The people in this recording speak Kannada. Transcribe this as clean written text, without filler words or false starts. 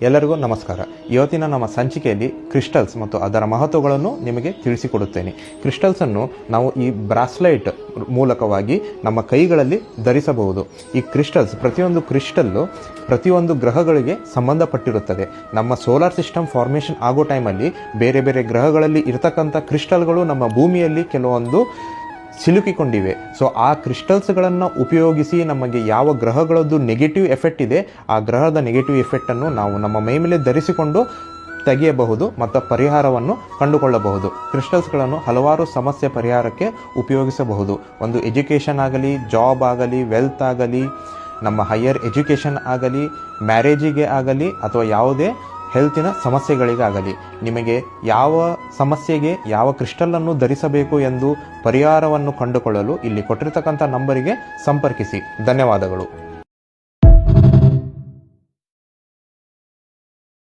ಎಲ್ಲರಿಗೂ ನಮಸ್ಕಾರ. ಇವತ್ತಿನ ನಮ್ಮ ಸಂಚಿಕೆಯಲ್ಲಿ ಕ್ರಿಸ್ಟಲ್ಸ್ ಮತ್ತು ಅದರ ಮಹತ್ವಗಳನ್ನು ನಿಮಗೆ ತಿಳಿಸಿಕೊಡುತ್ತೇನೆ. ಕ್ರಿಸ್ಟಲ್ಸನ್ನು ನಾವು ಈ ಬ್ರಾಸ್ಲೈಟ್ ಮೂಲಕವಾಗಿ ನಮ್ಮ ಕೈಗಳಲ್ಲಿ ಧರಿಸಬಹುದು. ಈ ಕ್ರಿಸ್ಟಲ್ಸ್ ಪ್ರತಿಯೊಂದು ಗ್ರಹಗಳಿಗೆ ಸಂಬಂಧಪಟ್ಟಿರುತ್ತದೆ. ನಮ್ಮ ಸೋಲಾರ್ ಸಿಸ್ಟಮ್ ಫಾರ್ಮೇಷನ್ ಆಗೋ ಟೈಮಲ್ಲಿ ಬೇರೆ ಬೇರೆ ಗ್ರಹಗಳಲ್ಲಿ ಇರತಕ್ಕಂಥ ಕ್ರಿಸ್ಟಲ್ಗಳು ನಮ್ಮ ಭೂಮಿಯಲ್ಲಿ ಕೆಲವೊಂದು ಸಿಲುಕಿಕೊಂಡಿವೆ. ಸೊ ಆ ಕ್ರಿಸ್ಟಲ್ಸ್ಗಳನ್ನು ಉಪಯೋಗಿಸಿ ನಮಗೆ ಯಾವ ಗ್ರಹಗಳದ್ದು ನೆಗೆಟಿವ್ ಎಫೆಕ್ಟ್ ಇದೆ, ಆ ಗ್ರಹದ ನೆಗೆಟಿವ್ ಎಫೆಕ್ಟನ್ನು ನಾವು ನಮ್ಮ ಮೈ ಮೇಲೆ ಧರಿಸಿಕೊಂಡು ತೆಗೆಯಬಹುದು ಮತ್ತು ಪರಿಹಾರವನ್ನು ಕಂಡುಕೊಳ್ಳಬಹುದು. ಕ್ರಿಸ್ಟಲ್ಸ್ಗಳನ್ನು ಹಲವಾರು ಸಮಸ್ಯೆ ಪರಿಹಾರಕ್ಕೆ ಉಪಯೋಗಿಸಬಹುದು. ಒಂದು ಎಜುಕೇಷನ್ ಆಗಲಿ, ಜಾಬ್ ಆಗಲಿ, ವೆಲ್ತ್ ಆಗಲಿ, ನಮ್ಮ ಹೈಯರ್ ಎಜುಕೇಷನ್ ಆಗಲಿ, ಮ್ಯಾರೇಜಿಗೆ ಆಗಲಿ, ಅಥವಾ ಯಾವುದೇ ಹೆಲ್ತಿನ ಸಮಸ್ಯೆಗಳಿಗಾಗಲಿ ನಿಮಗೆ ಯಾವ ಸಮಸ್ಯೆಗೆ ಯಾವ ಕ್ರಿಸ್ಟಲನ್ನು ಧರಿಸಬೇಕು ಎಂದು ಪರಿಹಾರವನ್ನು ಕಂಡುಕೊಳ್ಳಲು ಇಲ್ಲಿ ಕೊಟ್ಟಿರತಕ್ಕಂಥ ನಂಬರಿಗೆ ಸಂಪರ್ಕಿಸಿ. ಧನ್ಯವಾದಗಳು.